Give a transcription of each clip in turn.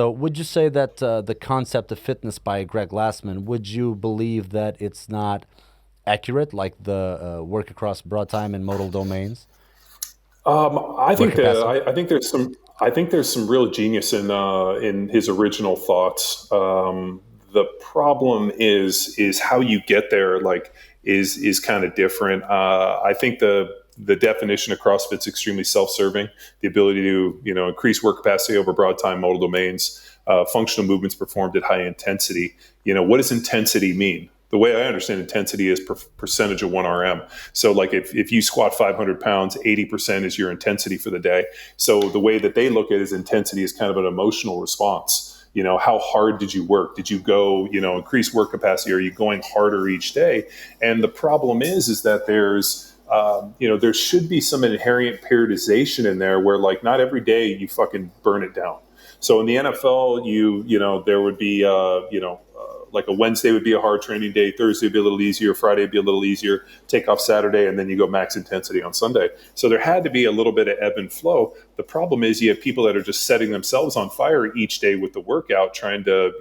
So would you say that the concept of fitness by Greg Glassman, would you believe that it's not accurate, like the work across broad time and modal domains? I Work think capacity? I think there's some real genius in his original thoughts. The problem is how you get there. Like is kind of different. I think the definition of CrossFit's extremely self-serving. The ability to increase work capacity over broad time modal domains, functional movements performed at high intensity. What does intensity mean? The way I understand intensity is percentage of 1 RM. So like if you squat 500 pounds, 80% is your intensity for the day. So the way that they look at it is intensity is kind of an emotional response. How hard did you work? Did you go, increase work capacity? Are you going harder each day? And the problem is that there should be some inherent periodization in there where like not every day you fucking burn it down. So in the NFL, there would be, like a Wednesday would be a hard training day, Thursday would be a little easier, Friday would be a little easier, take off Saturday, and then you go max intensity on Sunday. So there had to be a little bit of ebb and flow. The problem is you have people that are just setting themselves on fire each day with the workout, trying to,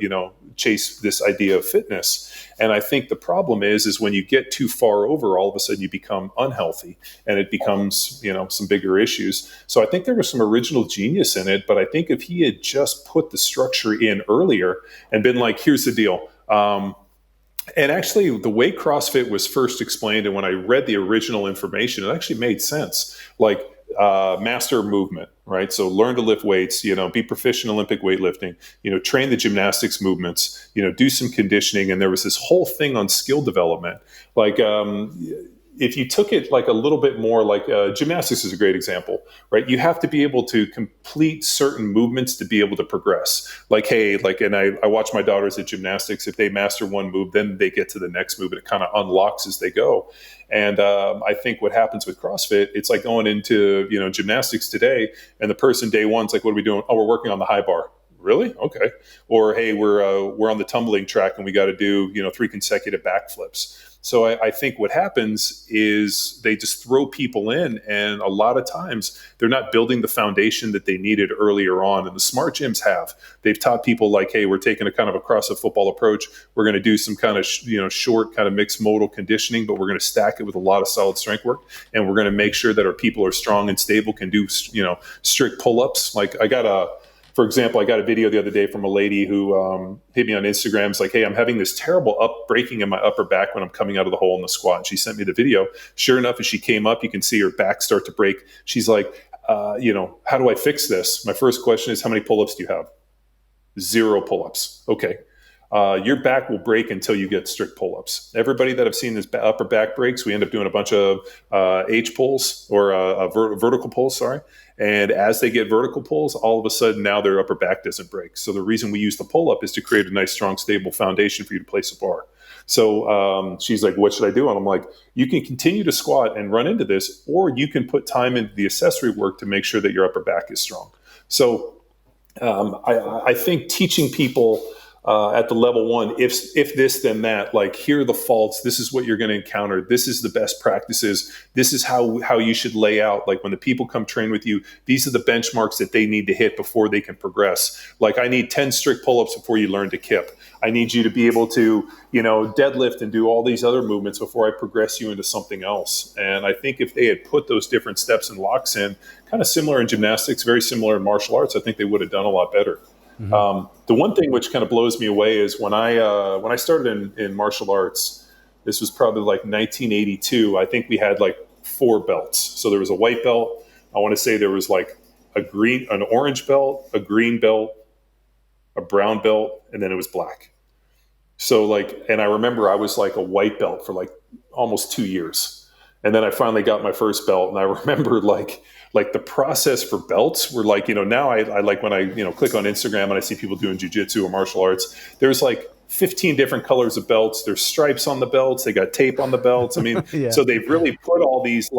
chase this idea of fitness. And I think the problem is when you get too far over, all of a sudden you become unhealthy and it becomes, some bigger issues. So I think there was some original genius in it, but I think if he had just put the structure in earlier and been like, here's the deal. And actually, the way CrossFit was first explained, and when I read the original information, it actually made sense. Like master movement, right? So learn to lift weights, be proficient Olympic weightlifting, train the gymnastics movements, do some conditioning. And there was this whole thing on skill development. Like if you took it like a little bit more, like gymnastics is a great example, right? You have to be able to complete certain movements to be able to progress. Like, hey, and I watch my daughters at gymnastics. If they master one move, then they get to the next move and it kind of unlocks as they go. And I think what happens with CrossFit, it's like going into, gymnastics today and the person day one's like, what are we doing? Oh, we're working on the high bar. Really? Okay. Or, hey, we're on the tumbling track and we got to do, 3 consecutive backflips. So I think what happens is they just throw people in, and a lot of times they're not building the foundation that they needed earlier on. And the smart gyms have. They've taught people like, hey, we're taking a kind of a CrossFit football approach. We're going to do some kind of short kind of mixed modal conditioning, but we're going to stack it with a lot of solid strength work, and we're going to make sure that our people are strong and stable, can do strict pull-ups. Like for example, I got a video the other day from a lady who hit me on Instagram. It's like, hey, I'm having this terrible breaking in my upper back when I'm coming out of the hole in the squat. And she sent me the video. Sure enough, as she came up, you can see her back start to break. She's like, how do I fix this? My first question is, how many pull-ups do you have? 0 pull-ups. Okay. Your back will break until you get strict pull-ups. Everybody that I've seen this upper back breaks, we end up doing a bunch of H pulls or vertical pulls, sorry. And as they get vertical pulls, all of a sudden now their upper back doesn't break. So the reason we use the pull-up is to create a nice, strong, stable foundation for you to place a bar. So she's like, what should I do? And I'm like, you can continue to squat and run into this, or you can put time into the accessory work to make sure that your upper back is strong. So I think teaching people at the level one, if this, then that, like, here are the faults. This is what you're going to encounter. This is the best practices. This is how you should lay out. Like when the people come train with you, these are the benchmarks that they need to hit before they can progress. Like I need 10 strict pull-ups before you learn to kip. I need you to be able to, deadlift and do all these other movements before I progress you into something else. And I think if they had put those different steps and locks in, kind of similar in gymnastics, very similar in martial arts, I think they would have done a lot better. Mm-hmm. The one thing which kind of blows me away is when I started in martial arts, this was probably like 1982. I think we had like 4 belts. So there was a white belt. I want to say there was like an orange belt, a green belt, a brown belt, and then it was black. So and I remember I was like a white belt for like almost 2 years. And then I finally got my first belt. And I remember like the process for belts were like, now I like when I, click on Instagram and I see people doing jujitsu or martial arts, there's like 15 different colors of belts. There's stripes on the belts. They got tape on the belts. I mean, yeah. So they've really put all these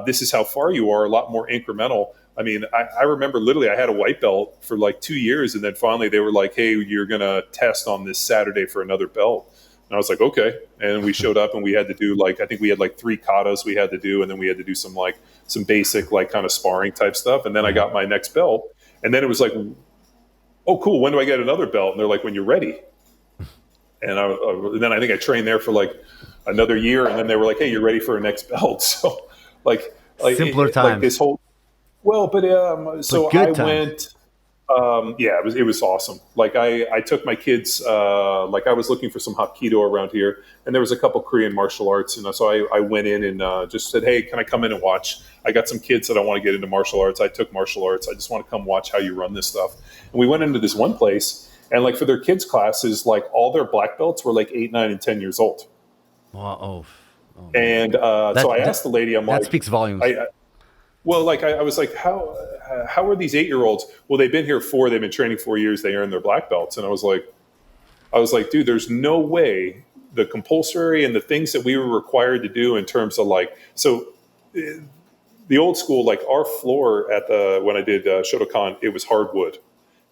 this is how far you are, a lot more incremental. I mean, I remember literally I had a white belt for like 2 years. And then finally they were like, hey, you're going to test on this Saturday for another belt. And I was like, okay. And we showed up and we had to do I think we had like 3 katas we had to do. And then we had to do some basic kind of sparring type stuff. And then I got my next belt. And then it was like, oh, cool. When do I get another belt? And they're like, when you're ready. And then I think I trained there for like another year. And then they were like, hey, you're ready for a next belt. So Simpler like times, this whole, well, but but so I good times. went. Yeah, it was awesome. Like I took my kids. Like I was looking for some Hapkido around here, and there was a couple Korean martial arts, and so I went in and just said, "Hey, can I come in and watch?" I got some kids that I want to get into martial arts. I took martial arts. I just want to come watch how you run this stuff. And we went into this one place, and like for their kids' classes, like all their black belts were like 8, 9, and 10 years old. Wow, oh man, And so I that asked the lady, I'm that like, speaks volumes. well, like I was like, how are these 8-year-olds? Well, they've been here they've been training 4 years. They earned their black belts, and I was like, dude, there's no way the compulsory and the things that we were required to do in terms of like, so the old school, like our floor at the when I did Shotokan, it was hardwood,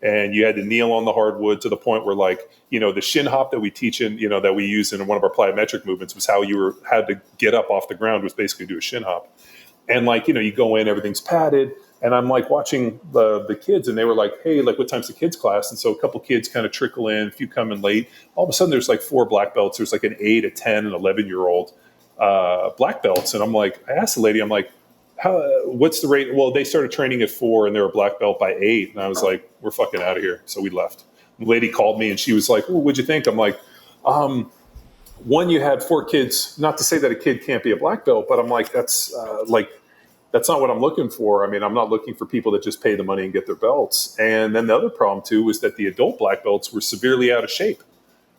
and you had to kneel on the hardwood to the point where like the shin hop that we teach in that we use in one of our plyometric movements was how had to get up off the ground was basically do a shin hop. And like, you go in, everything's padded. And I'm like watching the kids, and they were like, hey, like what time's the kids class? And so a couple kids kind of trickle in, a few come in late. All of a sudden there's like 4 black belts. There's like an 8, a 10, and 11-year-old black belts. And I'm like, I asked the lady, I'm like, what's the rate? Well, they started training at 4 and they were a black belt by 8. And I was like, we're fucking out of here. So we left. The lady called me and she was like, oh, what'd you think? I'm like, one, you had 4 kids, not to say that a kid can't be a black belt, but I'm like, that's not what I'm looking for. I mean, I'm not looking for people that just pay the money and get their belts. And then the other problem too was that the adult black belts were severely out of shape.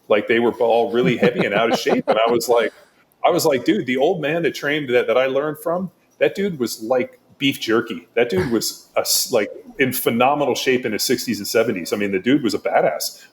Like they were all really heavy and out of shape. And I was like, dude, the old man that trained that I learned from, that dude was like beef jerky. That dude was like in phenomenal shape in his 60s and 70s. I mean, the dude was a badass.